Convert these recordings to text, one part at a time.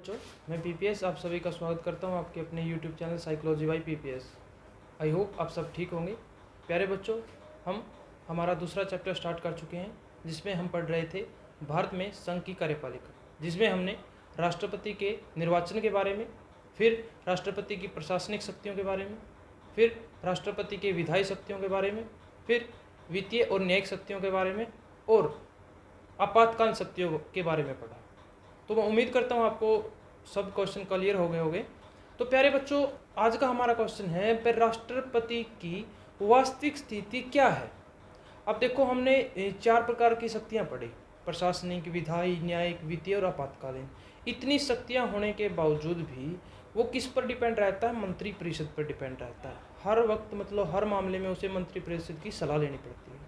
बच्चों, मैं पीपीएस आप सभी का स्वागत करता हूं आपके अपने YouTube channel psychology by PPS. I hope आप सब ठीक होंगे। प्यारे बच्चों, हम हमारा दूसरा चैप्टर स्टार्ट कर चुके हैं जिसमें हम पढ़ रहे थे भारत में संघ की कार्यपालिका, जिसमें हमने राष्ट्रपति के निर्वाचन के बारे में, फिर राष्ट्रपति की प्रशासनिक शक्तियों के बारे में, फिर राष्ट्रपति के विधायी शक्तियों के बारे में, फिर वित्तीय और न्यायिक शक्तियों के बारे में और आपातकालीन शक्तियों के बारे में पढ़ा। तो मैं उम्मीद करता हूँ आपको सब क्वेश्चन क्लियर हो गए होंगे। तो प्यारे बच्चों, आज का हमारा क्वेश्चन है पर राष्ट्रपति की वास्तविक स्थिति क्या है। अब देखो, हमने 4 प्रकार की शक्तियाँ पढ़ी, प्रशासनिक, विधायी, न्यायिक, वित्तीय और आपातकालीन। इतनी शक्तियाँ होने के बावजूद भी वो किस पर डिपेंड रहता है? मंत्री परिषद पर डिपेंड रहता है। हर वक्त मतलब हर मामले में उसे मंत्री परिषद की सलाह लेनी पड़ती है।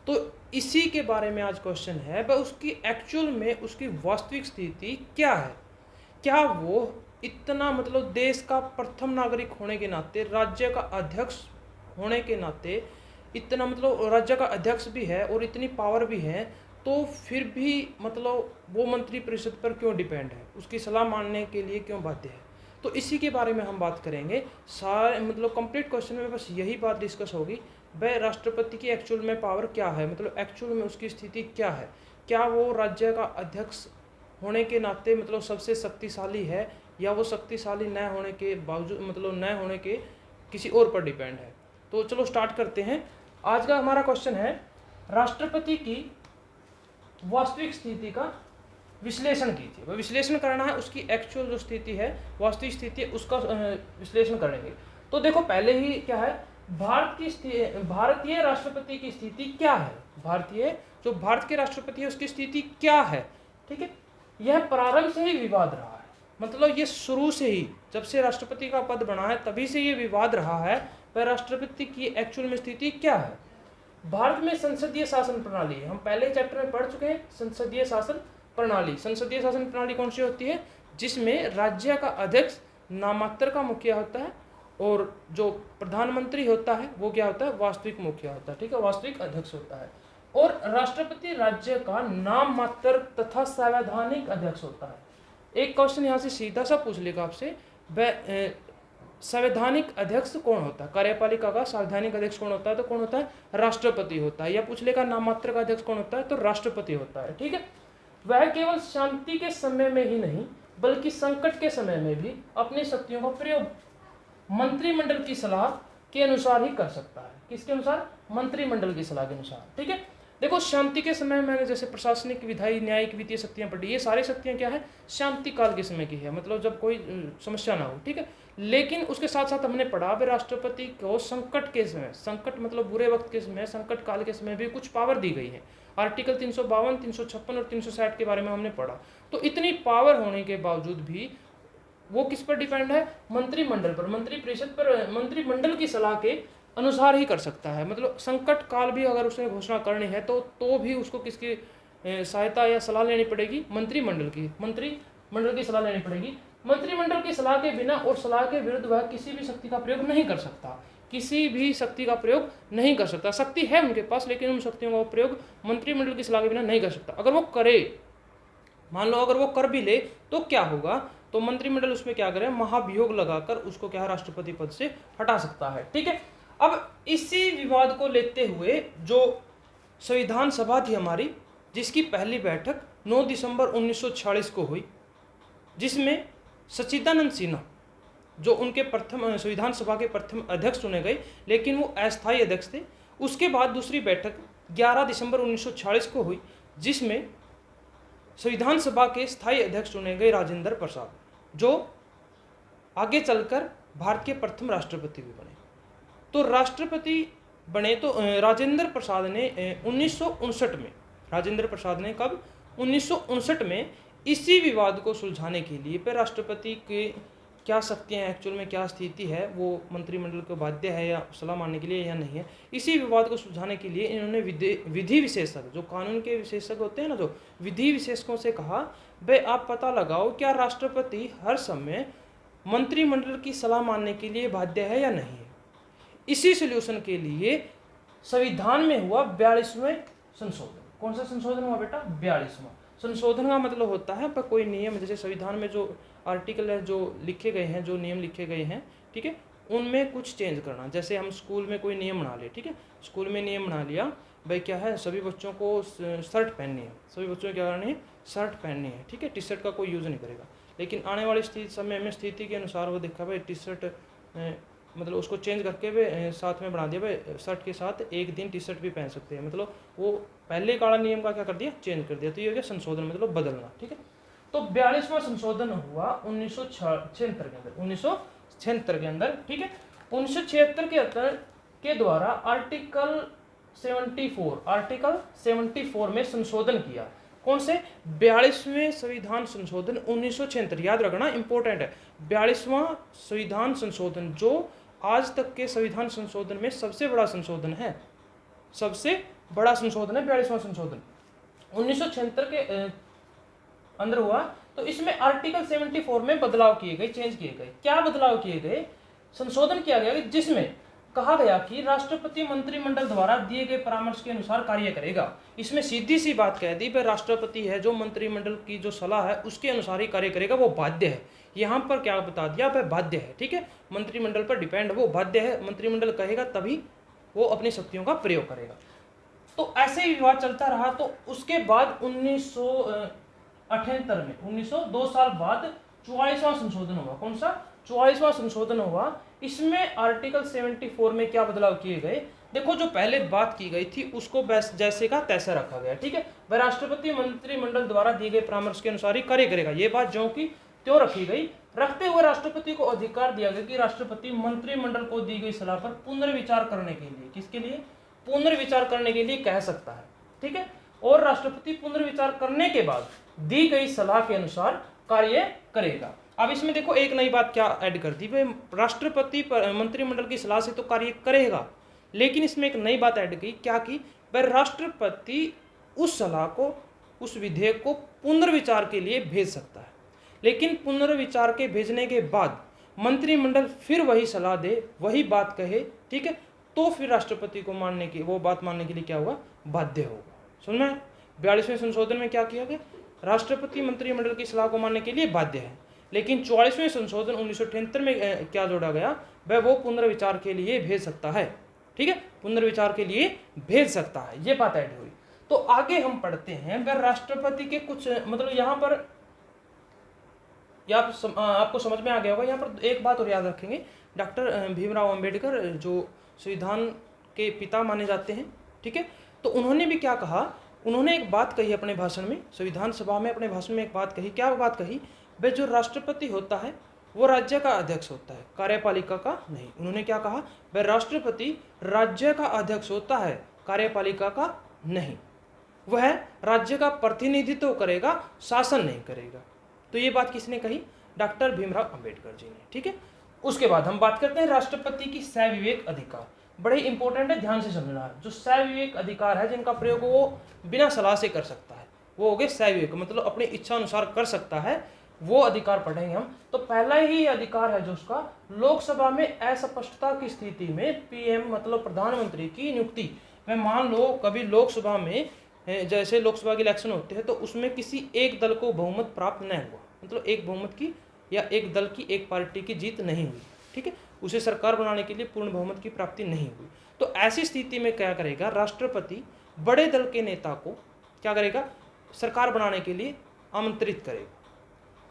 तो इसी के बारे में आज क्वेश्चन है, वह उसकी एक्चुअल में उसकी वास्तविक स्थिति क्या है। क्या वो इतना मतलब देश का प्रथम नागरिक होने के नाते, राज्य का अध्यक्ष होने के नाते इतना मतलब राज्य का अध्यक्ष भी है और इतनी पावर भी है, तो फिर भी मतलब वो मंत्री परिषद पर क्यों डिपेंड है, उसकी सलाह मानने के लिए क्यों बाध्य है? तो इसी के बारे में हम बात करेंगे। सारे मतलब कंप्लीट क्वेश्चन में बस यही बात डिस्कस होगी, वह राष्ट्रपति की एक्चुअल में पावर क्या है, मतलब एक्चुअल में उसकी स्थिति क्या है। क्या वो राज्य का अध्यक्ष होने के नाते मतलब सबसे शक्तिशाली है, या वो शक्तिशाली न होने के बावजूद मतलब न होने के किसी और पर डिपेंड है। तो चलो स्टार्ट करते हैं। आज का हमारा क्वेश्चन है, राष्ट्रपति की वास्तविक स्थिति का विश्लेषण कीजिए। वह विश्लेषण करना है, उसकी एक्चुअल जो स्थिति है, वास्तविक स्थिति है, उसका विश्लेषण करेंगे। तो देखो, पहले ही क्या है, भारतीय राष्ट्रपति की स्थिति क्या है। भारत के राष्ट्रपति है उसकी स्थिति क्या है, ठीक है। यह प्रारंभ से ही विवाद रहा है, मतलब ये शुरू से ही, जब से राष्ट्रपति का पद बना है तभी से ये विवाद रहा है, वह राष्ट्रपति की एक्चुअल में स्थिति क्या है। भारत में संसदीय शासन प्रणाली है, हम पहले चैप्टर में पढ़ चुके हैं। संसदीय शासन प्रणाली कौन सी होती है? जिसमें राज्य का अध्यक्ष नामात्र का मुखिया होता है और जो प्रधानमंत्री होता है वो क्या होता है? वास्तविक मुखिया होता है, ठीक है, वास्तविक अध्यक्ष होता है। और राष्ट्रपति राज्य का नाम मात्र तथा संवैधानिक अध्यक्ष होता है। एक क्वेश्चन यहाँ से सीधा सा पूछ लेगा आपसे, संवैधानिक अध्यक्ष कौन होता है? कार्यपालिका का संवैधानिक अध्यक्ष कौन होता है? तो कौन होता है? राष्ट्रपति होता है। या पूछ लेगा नाम मात्र का अध्यक्ष कौन होता है? तो राष्ट्रपति होता है, ठीक है। वह केवल शांति के समय में ही नहीं बल्कि संकट के समय में भी अपनी शक्तियों का प्रयोग मंत्रिमंडल की सलाह के अनुसार ही कर सकता है। किसके अनुसार? मंत्रिमंडल की सलाह के अनुसार, ठीक है। देखो, शांति के समय मैंने जैसे प्रशासनिक, विधायी, न्यायिक, वित्तीय शक्तियां पढ़ी, ये सारी शक्तियां क्या है? शांति काल के समय की है, मतलब जब कोई समस्या ना हो, ठीक है। लेकिन उसके साथ साथ हमने पढ़ा भी राष्ट्रपति को संकट के समय, संकट मतलब बुरे वक्त के समय, संकट काल के समय भी कुछ पावर दी गई है। आर्टिकल 352, 356 और 360 के बारे में हमने पढ़ा। तो इतनी पावर होने के बावजूद भी वो किस पर डिपेंड है? मंत्रिमंडल पर, मंत्री परिषद पर, मंत्रिमंडल की सलाह के अनुसार ही कर सकता है। मतलब संकट काल भी अगर उसे घोषणा करनी है तो भी उसको किसकी सहायता या सलाह लेनी पड़ेगी? मंत्रिमंडल की सलाह लेनी पड़ेगी। मंत्रिमंडल की सलाह के बिना और सलाह के विरुद्ध वह किसी भी शक्ति का प्रयोग नहीं कर सकता, किसी भी शक्ति का प्रयोग नहीं कर सकता। शक्ति है उनके पास, लेकिन उन शक्तियों का प्रयोग मंत्रिमंडल की सलाह के बिना नहीं कर सकता। अगर वो करे, मान लो अगर वो कर भी ले तो क्या होगा? तो मंत्रिमंडल उसमें क्या करे? महाभियोग लगाकर उसको क्या है? राष्ट्रपति पद से हटा सकता है, ठीक है। अब इसी विवाद को लेते हुए जो संविधान सभा थी हमारी, जिसकी पहली बैठक 9 दिसंबर 1946 को हुई, जिसमें सच्चिदानंद सिन्हा जो उनके प्रथम संविधान सभा के प्रथम अध्यक्ष चुने गए, लेकिन वो अस्थायी अध्यक्ष थे। उसके बाद दूसरी बैठक 11 दिसंबर 1946 को हुई, जिसमें संविधान सभा के स्थायी अध्यक्ष चुने गए राजेंद्र प्रसाद, जो आगे चलकर भारत के प्रथम राष्ट्रपति भी बने। तो राष्ट्रपति बने तो राजेंद्र प्रसाद ने 1959 में, राजेंद्र प्रसाद ने कब? 1959 में इसी विवाद को सुलझाने के लिए पर राष्ट्रपति के क्या शक्तियाँ एक्चुअल में क्या स्थिति है, वो मंत्रिमंडल को बाध्य है या सलाह मानने के लिए या नहीं है, इसी विवाद को सुलझाने के लिए इन्होंने विधि विशेषज्ञ, जो कानून के विशेषज्ञ होते हैं ना, जो विधि विशेषज्ञों से कहा, भाई आप पता लगाओ क्या राष्ट्रपति हर समय मंत्रिमंडल की सलाह मानने के लिए बाध्य है या नहीं है। इसी सोल्यूशन के लिए संविधान में हुआ 42वें संशोधन। कौन सा संशोधन हुआ बेटा? 42वां संशोधन का मतलब होता है पर कोई नियम, जैसे संविधान में जो आर्टिकल है, जो लिखे गए हैं, जो नियम लिखे गए हैं, ठीक है, उनमें कुछ चेंज करना। जैसे हम स्कूल में कोई नियम बना लिए, ठीक है, स्कूल में नियम बना लिया भाई क्या है, सभी बच्चों को शर्ट पहननी है, सभी बच्चों को क्या करनी है, शर्ट पहननी है, ठीक है, टी शर्ट का कोई यूज़ नहीं करेगा। लेकिन आने वाली समय में स्थिति के अनुसार वो देखा भाई टी शर्ट मतलब उसको चेंज करके वे साथ में बना दिया भाई शर्ट के साथ एक दिन टी शर्ट भी पहन सकते हैं, मतलब वो पहले काला नियम का क्या कर दिया, चेंज कर दिया। तो ये हो गया संशोधन, मतलब बदलना, ठीक है। तो 42वां संशोधन हुआ 1976 के अंदर, 1976 के अंदर, ठीक है। 1976 के अंदर के द्वारा आर्टिकल 74 में संशोधन किया। कौन से? 42वें संविधान संशोधन 1976, याद रखना इंपॉर्टेंट है। 42वां संविधान संशोधन जो आज तक के संविधान संशोधन में सबसे बड़ा संशोधन है, सबसे बड़ा संशोधन है 42वां संशोधन 1976 के अंदर हुआ। तो इसमें आर्टिकल 74 में बदलाव किए गए, चेंज किए गए। क्या बदलाव किए गए? संशोधन किया गया जिसमें कहा गया कि राष्ट्रपति मंत्रिमंडल द्वारा दिए गए परामर्श के अनुसार कार्य करेगा। इसमें सीधी सी बात कह दी, भाई राष्ट्रपति है जो मंत्रिमंडल की जो सलाह है उसके अनुसार ही कार्य करेगा, वो बाध्य है। यहाँ पर क्या बता दिया, भाई बाध्य है, ठीक है, मंत्रिमंडल पर डिपेंड, वो बाध्य है, मंत्रिमंडल कहेगा तभी वो अपनी शक्तियों का प्रयोग करेगा। तो ऐसे ही विवाद चलता रहा। तो उसके बाद 1978 में 2 साल बाद 44वां संशोधन हुआ। कौन सा? 44वां संशोधन हुआ। इसमें आर्टिकल 74 में क्या बदलाव किए गए? देखो, जो पहले बात की गई थी उसको जैसे का तैसा रखा गया, ठीक है। वह राष्ट्रपति मंत्रिमंडल द्वारा दिए गए परामर्श के अनुसार ही कार्य करेगा, ये बात जो की त्यों रखी गई। रखते हुए राष्ट्रपति को अधिकार दिया गया कि राष्ट्रपति मंत्रिमंडल को दी गई सलाह पर पुनर्विचार करने के लिए, किसके लिए? पुनर्विचार करने के लिए कह सकता है, ठीक है। और राष्ट्रपति पुनर्विचार करने के बाद दी गई सलाह के अनुसार कार्य करेगा। अब इसमें देखो एक नई बात क्या ऐड कर दी, भाई राष्ट्रपति मंत्रिमंडल की सलाह से तो कार्य करेगा, लेकिन इसमें एक नई बात ऐड की। क्या की? भाई राष्ट्रपति उस सलाह को, उस विधेयक को पुनर्विचार के लिए भेज सकता है, लेकिन पुनर्विचार के भेजने के बाद मंत्रिमंडल फिर वही सलाह दे, वही बात कहे, ठीक है, तो फिर राष्ट्रपति को मानने की, वो बात मानने के लिए क्या होगा? बाध्य होगा। सुन में 42वें संशोधन में क्या किया गया? राष्ट्रपति मंत्रिमंडल की सलाह को मानने के लिए बाध्य है, लेकिन 44वें संशोधन 1978 में क्या जोड़ा गया? वह वो पुनर्विचार के लिए भेज सकता है, ठीक है, पुनर्विचार के लिए भेज सकता है, ये बात ऐड हुई। तो आगे हम पढ़ते हैं, वह राष्ट्रपति के कुछ मतलब यहाँ पर आपको समझ में आ गया होगा। यहाँ पर एक बात और याद रखेंगे, डॉक्टर भीमराव अंबेडकर जो संविधान के पिता माने जाते हैं, ठीक है, तो उन्होंने भी क्या कहा? उन्होंने एक बात कही अपने भाषण में, संविधान सभा में अपने भाषण में एक बात कही। क्या बात कही? भाई जो राष्ट्रपति होता है वो राज्य का अध्यक्ष होता है, कार्यपालिका का नहीं। उन्होंने क्या कहा? भाई राष्ट्रपति राज्य का अध्यक्ष होता है, कार्यपालिका का नहीं। वह राज्य का प्रतिनिधित्व करेगा, शासन नहीं करेगा। तो ये बात किसने कही? डॉक्टर भीमराव अंबेडकर जी ने, ठीक है। उसके बाद हम बात करते हैं राष्ट्रपति की सविवेक अधिकार। बड़े इंपॉर्टेंट है, ध्यान से समझना है। जो सविवेक अधिकार है, जिनका प्रयोग वो बिना सलाह से कर सकता है, वो हो गए सविवेक, मतलब अपनी इच्छा अनुसार कर सकता है, वो अधिकार पढ़ेंगे हम। तो पहला ही अधिकार है जो उसका, लोकसभा में अस्पष्टता की स्थिति में पीएम मतलब प्रधानमंत्री की नियुक्ति में, मान लो कभी लोकसभा में जैसे लोकसभा के इलेक्शन होते हैं तो उसमें किसी एक दल को बहुमत प्राप्त न हुआ, मतलब एक बहुमत की या एक दल की, एक पार्टी की जीत नहीं हुई, ठीक है, उसे सरकार बनाने के लिए पूर्ण बहुमत की प्राप्ति नहीं हुई। तो ऐसी स्थिति में क्या करेगा? राष्ट्रपति बड़े दल के नेता को क्या करेगा? सरकार बनाने के लिए आमंत्रित करेगा,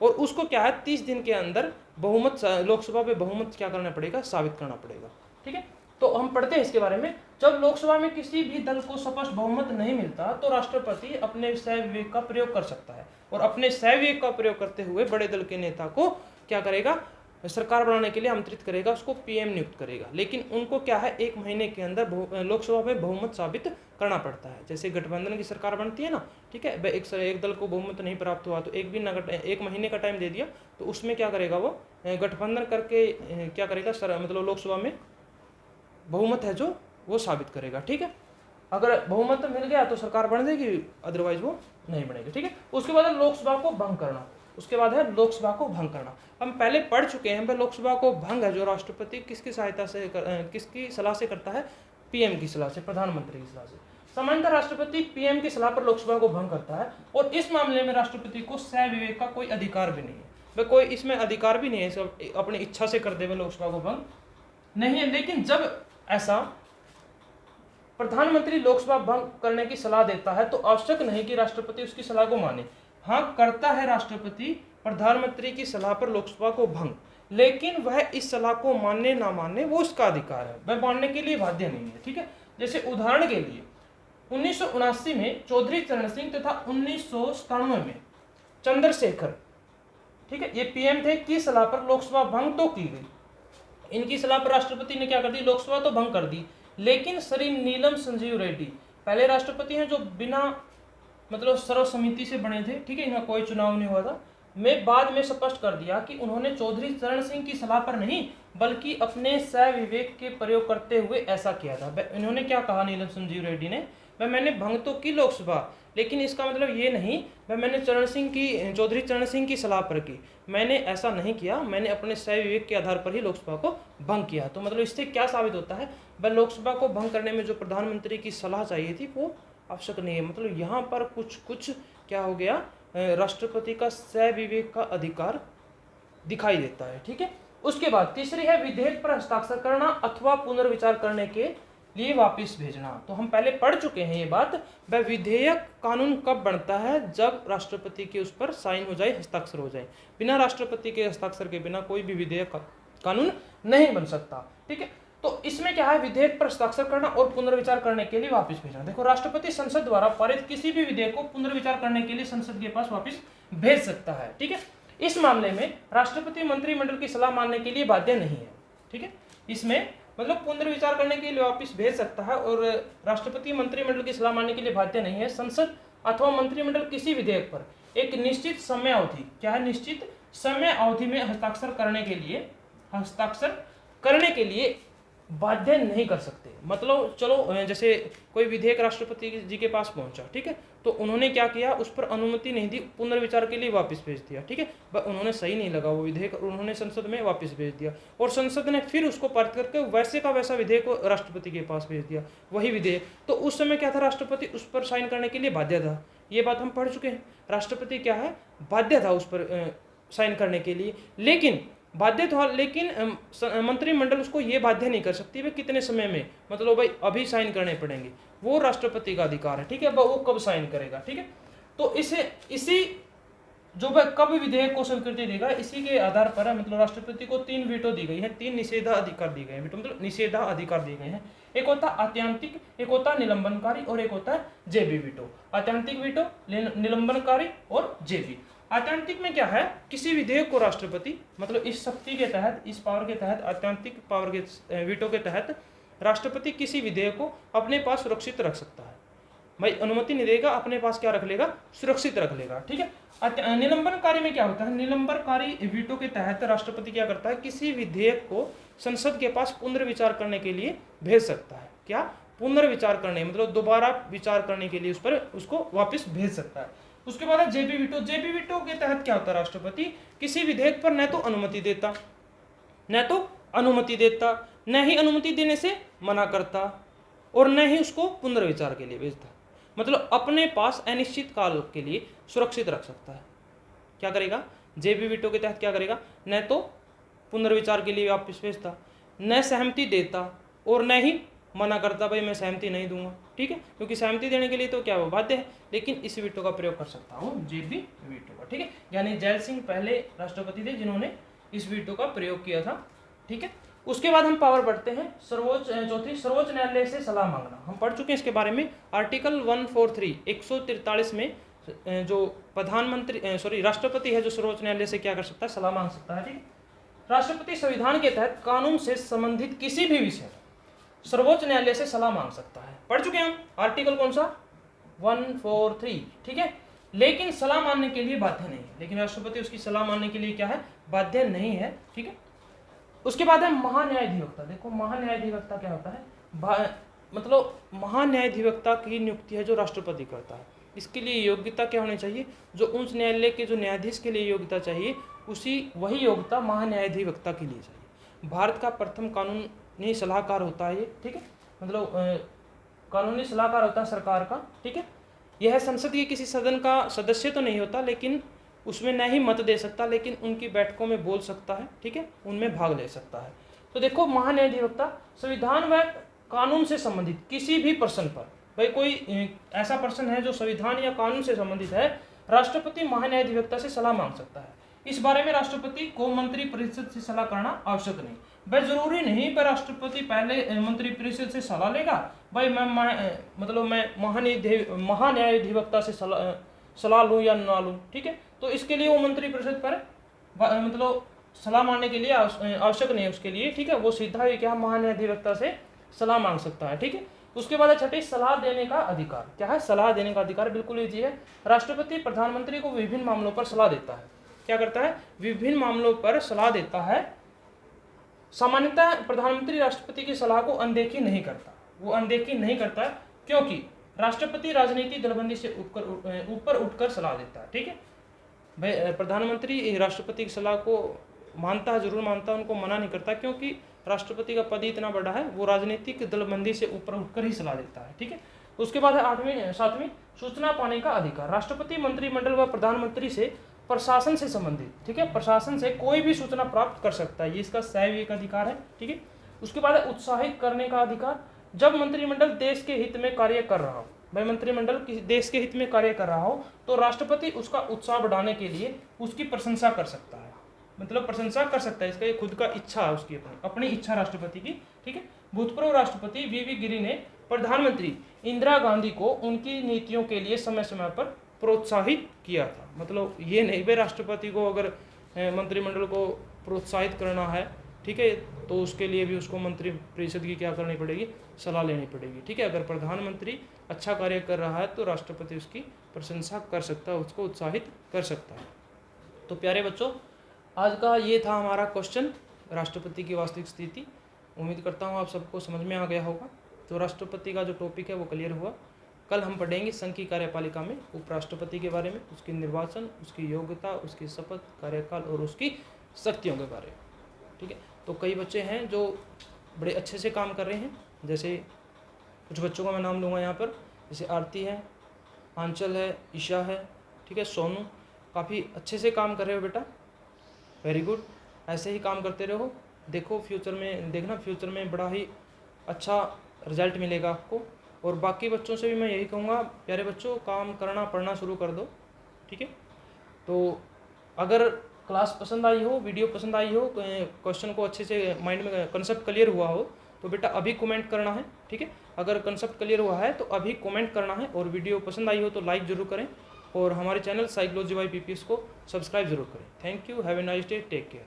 और उसको क्या है 30 दिन के अंदर बहुमत, लोकसभा में बहुमत क्या करना पड़ेगा? साबित करना पड़ेगा, ठीक है। तो हम पढ़ते हैं इसके बारे में। जब लोकसभा में किसी भी दल को स्पष्ट बहुमत नहीं मिलता तो राष्ट्रपति अपने सविवेक का प्रयोग कर सकता है, और अपने सविवेक का प्रयोग करते हुए बड़े दल के नेता को क्या करेगा? सरकार बनाने के लिए आमंत्रित करेगा, उसको पीएम नियुक्त करेगा। लेकिन उनको क्या है, 1 महीने के अंदर लोकसभा में बहुमत साबित करना पड़ता है। जैसे गठबंधन की सरकार बनती है ना, ठीक है, एक दल को बहुमत नहीं प्राप्त हुआ तो 1 महीने का टाइम दे दिया, तो उसमें क्या करेगा? वो गठबंधन करके क्या करेगा? मतलब लोकसभा में बहुमत है जो वो साबित करेगा, ठीक है। अगर बहुमत मिल गया तो सरकार बन जाएगी, अदरवाइज वो नहीं बनेगी, ठीक है। उसके बाद है लोकसभा को भंग करना। उसके बाद है लोकसभा को भंग करना। हम पहले पढ़ चुके हैं, लोकसभा को भंग है जो राष्ट्रपति किसकी सहायता से किसकी सलाह से करता है? पीएम की सलाह से, प्रधानमंत्री की सलाह से। सामान्यतः राष्ट्रपति पीएम की सलाह पर लोकसभा को भंग करता है, और इस मामले में राष्ट्रपति को विवेक का कोई अधिकार भी नहीं है, वह कोई इसमें अधिकार भी नहीं है, सब अपनी इच्छा से कर दे वह लोकसभा को भंग नहीं है। लेकिन जब ऐसा प्रधानमंत्री लोकसभा भंग करने की सलाह देता है तो आवश्यक नहीं कि राष्ट्रपति उसकी सलाह को माने। हाँ, करता है राष्ट्रपति प्रधानमंत्री की सलाह पर लोकसभा को भंग, लेकिन वह इस सलाह को मानने ना मानने वो उसका अधिकार है, वह मानने के लिए बाध्य नहीं है। ठीक है, जैसे उदाहरण के लिए 1979 में चौधरी चरण सिंह तथा 1997 में चंद्रशेखर, ठीक है, ये पीएम थे, की सलाह पर लोकसभा भंग तो की गई। इनकी सलाह पर राष्ट्रपति ने क्या कर दी, लोकसभा तो भंग कर दी। लेकिन श्री नीलम संजीव रेड्डी पहले राष्ट्रपति हैं जो बिना मतलब सर्वसम्मति से बने थे, ठीक है, इनका कोई चुनाव नहीं हुआ था। मैं बाद में स्पष्ट कर दिया कि उन्होंने चौधरी चरण सिंह की सलाह पर नहीं बल्कि अपने विवेक के प्रयोग करते हुए ऐसा किया था। इन्होंने क्या कहा नीलम संजीव रेड्डी ने, मैंने भंग तो की लोकसभा, लेकिन इसका मतलब ये नहीं मैंने चौधरी चरण सिंह की सलाह पर की, मैंने ऐसा नहीं किया, मैंने अपने विवेक के आधार पर ही लोकसभा को भंग किया। तो मतलब इससे क्या साबित होता है, वह लोकसभा को भंग करने में जो प्रधानमंत्री की सलाह चाहिए थी वो आवश्यक नहीं है। मतलब यहाँ पर कुछ क्या हो गया, राष्ट्रपति का विवेक का अधिकार दिखाई देता है। ठीक है, उसके बाद तीसरी है विधेयक पर हस्ताक्षर करना अथवा पुनर्विचार करने के लिए वापस भेजना। तो हम पहले पढ़ चुके हैं ये बात, वह विधेयक कानून कब बनता है, जब राष्ट्रपति के उस पर साइन हो जाए, हस्ताक्षर हो जाए। बिना राष्ट्रपति के हस्ताक्षर के बिना कोई भी विधेयक कानून नहीं बन सकता। ठीक है, तो इसमें क्या है, विधेयक पर हस्ताक्षर करना और पुनर्विचार करने के लिए वापस भेजना। देखो, राष्ट्रपति संसद द्वारा पारित किसी भी विधेयक को पुनर्विचार करने के लिए संसद के पास वापस भेज सकता है। ठीक है, इस मामले में राष्ट्रपति मंत्रिमंडल की सलाह मानने के लिए बाध्य नहीं है। ठीक है, इसमें मतलब पुनर्विचार करने के लिए वापस भेज सकता है और राष्ट्रपति मंत्रिमंडल की सलाह मानने के लिए बाध्य नहीं है। संसद अथवा मंत्रिमंडल किसी विधेयक पर एक निश्चित समय अवधि, क्या है, निश्चित समय अवधि में हस्ताक्षर करने के लिए बाध्य नहीं कर सकते। मतलब चलो जैसे कोई विधेयक राष्ट्रपति जी के पास पहुंचा, ठीक है, तो उन्होंने क्या किया, उस पर अनुमति नहीं दी, पुनर्विचार के लिए वापस भेज दिया। ठीक है, उन्होंने सही नहीं लगा वो विधेयक, उन्होंने संसद में वापस भेज दिया और संसद ने फिर उसको पारित करके वैसे का वैसा विधेयक को राष्ट्रपति के पास भेज दिया, वही विधेयक। तो उस समय क्या था, राष्ट्रपति उस पर साइन करने के लिए बाध्य था। ये बात हम पढ़ चुके हैं, राष्ट्रपति क्या है, बाध्य था उस पर साइन करने के लिए। लेकिन बाध्य था, लेकिन मंत्रिमंडल उसको ये बाध्य नहीं कर सकती भाई कितने समय में, मतलब भाई अभी साइन करने पड़ेंगे, वो राष्ट्रपति का अधिकार है। ठीक है, वो कब साइन करेगा। ठीक है, तो इसी जो वह कब विधेयक को स्वीकृति देगा, इसी के आधार पर है। मतलब राष्ट्रपति को 3 वीटो दी गई है, 3 निषेधाधिकार दिए गए हैं। वीटो मतलब निषेधाधिकार दिए गए हैं। एक होता आत्यांतिक, एक होता निलंबनकारी और एक होता है जेबी वीटो। आत्यांतिक वीटो, निलंबनकारी और जेबी। आत्यांतिक में क्या है, किसी विधेयक को राष्ट्रपति मतलब इस शक्ति के तहत, इस पावर के तहत, आत्यांतिक पावर के वीटो के तहत राष्ट्रपति किसी विधेयक को अपने पास सुरक्षित रख सकता है। भाई अनुमति नहीं देगा, अपने पास क्या रख लेगा, सुरक्षित रख लेगा। ठीक है, निलंबनकारी में क्या होता है, निलंबनकारी वीटो के तहत राष्ट्रपति क्या करता है, किसी विधेयक को संसद के पास पुनर्विचार करने के लिए भेज सकता है। क्या, पुनर्विचार करने, मतलब दोबारा विचार करने के लिए उस पर उसको वापस भेज सकता है। उसके बाद है जेबी वीटो। जेबी वीटो के तहत क्या होता है, राष्ट्रपति किसी विधेयक पर न तो अनुमति देता, न ही अनुमति देने से मना करता और न ही उसको पुनर्विचार के लिए भेजता। मतलब अपने पास अनिश्चित काल के लिए सुरक्षित रख सकता है। क्या करेगा, जेबी वीटो के तहत क्या करेगा, न तो पुनर्विचार के लिए वापस भेजता, न सहमति देता और न ही मना करता, भाई मैं सहमति नहीं दूंगा। ठीक है, क्योंकि सहमति देने के लिए तो क्या वो बाध्य है, लेकिन इस वीटो का प्रयोग कर सकता हूँ, जेबी वीटो का। ठीक है, यानी जैल सिंह पहले राष्ट्रपति थे जिन्होंने इस वीटो का प्रयोग किया था। ठीक है, उसके बाद हम पावर बढ़ते हैं चौथी, सर्वोच्च न्यायालय से सलाह मांगना। हम पढ़ चुके हैं इसके बारे में। आर्टिकल 143 143 में जो राष्ट्रपति है जो सर्वोच्च न्यायालय से क्या कर सकता है, सलाह मांग सकता है। ठीक है, राष्ट्रपति संविधान के तहत कानून से संबंधित किसी भी विषय सर्वोच्च न्यायालय से सलाह मांग सकता है। पढ़ चुके हैं हम, आर्टिकल कौन सा, 143। ठीक है, लेकिन सलाह मानने के लिए बाध्य नहीं है। लेकिन राष्ट्रपति उसकी सलाह मानने के लिए क्या है, बाध्य नहीं है। ठीक है, उसके बाद है महान्यायाधिवक्ता। देखो महान्यायाधिवक्ता क्या होता है, मतलब महान्यायाधिवक्ता की नियुक्ति है जो राष्ट्रपति करता है। इसके लिए योग्यता क्या होनी चाहिए, जो उच्च न्यायालय के जो न्यायाधीश के लिए योग्यता चाहिए वही योग्यता महान्यायाधिवक्ता के लिए चाहिए। भारत का प्रथम कानूनी सलाहकार होता है ये। ठीक है, मतलब कानूनी सलाहकार होता है सरकार का, ठीक है। यह संसद के किसी सदन का सदस्य तो नहीं होता, लेकिन उसमें न ही मत दे सकता, लेकिन उनकी बैठकों में बोल सकता है, ठीक है, उनमें भाग ले सकता है। तो देखो, महान्यायाधिवक्ता संविधान व कानून से संबंधित किसी भी प्रश्न पर, भाई कोई ऐसा प्रश्न है जो संविधान या कानून से संबंधित है, राष्ट्रपति महान्यायाधिवक्ता से सलाह मांग सकता है। इस बारे में राष्ट्रपति को मंत्रिपरिषद से सलाह करना आवश्यक नहीं। भाई जरूरी नहीं पर राष्ट्रपति पहले मंत्रिपरिषद से सलाह लेगा, भाई मैं महान्यायाधिवक्ता से सलाह लूँ या ना लूँ, ठीक है। तो इसके लिए वो मंत्रिपरिषद पर मतलब सलाह मांगने के लिए आवश्यक नहीं है उसके लिए, ठीक है। वो सीधा ही क्या महान्यायाधिवक्ता से सलाह मांग सकता है, ठीक है। उसके बाद छठी, सलाह देने का अधिकार। क्या है? सलाह देने का अधिकार, बिल्कुल ईजी है। राष्ट्रपति प्रधानमंत्री को विभिन्न मामलों पर सलाह देता है। क्या करता है? विभिन्न मामलों पर सलाह देता है। सामान्यतः प्रधानमंत्री राष्ट्रपति की सलाह को अनदेखी नहीं करता, वो अनदेखी नहीं करता है, क्योंकि राष्ट्रपति राजनीतिक दलबंदी से ऊपर उठकर सलाह देता है, ठीक है। भाई प्रधानमंत्री राष्ट्रपति की सलाह को मानता है, जरूर मानता है, उनको मना नहीं करता, क्योंकि राष्ट्रपति का पद इतना बड़ा है, वो राजनीतिक दलबंदी से ऊपर उठकर ही सलाह देता है, ठीक है। उसके बाद है सातवीं, सूचना पाने का अधिकार। राष्ट्रपति मंत्रिमंडल व प्रधानमंत्री से प्रशासन से संबंधित, ठीक है, प्रशासन से कोई भी सूचना प्राप्त कर सकता है, ये इसका स्वाभाविक अधिकार है, ठीक है। उसके बाद उत्साहित करने का अधिकार। जब मंत्रिमंडल देश के हित में कार्य कर रहा हो, भाई मंत्रिमंडल किसी देश के हित में कार्य कर रहा हो, तो राष्ट्रपति उसका उत्साह बढ़ाने के लिए उसकी प्रशंसा कर सकता है, मतलब प्रशंसा कर सकता है, इसका ये खुद का इच्छा है, उसकी अपनी इच्छा राष्ट्रपति की, ठीक है। भूतपूर्व राष्ट्रपति वी गिरी ने प्रधानमंत्री इंदिरा गांधी को उनकी नीतियों के लिए समय समय पर प्रोत्साहित किया था। मतलब ये नहीं भाई राष्ट्रपति को अगर मंत्रिमंडल को प्रोत्साहित करना है, ठीक है, तो उसके लिए भी उसको मंत्रिपरिषद की क्या करनी पड़ेगी? सलाह लेनी पड़ेगी, ठीक है। अगर प्रधानमंत्री अच्छा कार्य कर रहा है तो राष्ट्रपति उसकी प्रशंसा कर सकता है, उसको उत्साहित कर सकता है। तो प्यारे बच्चों, आज का ये था हमारा क्वेश्चन, राष्ट्रपति की वास्तविक स्थिति। उम्मीद करता हूँ आप सबको समझ में आ गया होगा। तो राष्ट्रपति का जो टॉपिक है वो क्लियर हुआ। कल हम पढ़ेंगे संघ की कार्यपालिका में उपराष्ट्रपति के बारे में, उसकी निर्वाचन, उसकी योग्यता, उसकी शपथ, कार्यकाल और उसकी शक्तियों के बारे में, ठीक है। तो कई बच्चे हैं जो बड़े अच्छे से काम कर रहे हैं, जैसे कुछ बच्चों का मैं नाम लूँगा यहाँ पर, जैसे आरती है, आंचल है, ईशा है, ठीक है, सोनू, काफ़ी अच्छे से काम कर रहे हो बेटा, वेरी गुड। ऐसे ही काम करते रहो, देखो फ्यूचर में, देखना फ्यूचर में बड़ा ही अच्छा रिजल्ट मिलेगा आपको। और बाकी बच्चों से भी मैं यही कहूँगा, प्यारे बच्चों, काम करना पढ़ना शुरू कर दो, ठीक है। तो अगर क्लास पसंद आई हो, वीडियो पसंद आई हो, क्वेश्चन को अच्छे से माइंड में कंसेप्ट क्लियर हुआ हो, तो बेटा अभी कमेंट करना है, ठीक है। अगर कंसेप्ट क्लियर हुआ है तो अभी कमेंट करना है, और वीडियो पसंद आई हो तो लाइक ज़रूर करें, और हमारे चैनल साइकोलॉजी बाय पीपीएस को सब्सक्राइब जरूर करें। Thank you, have a nice day, take care.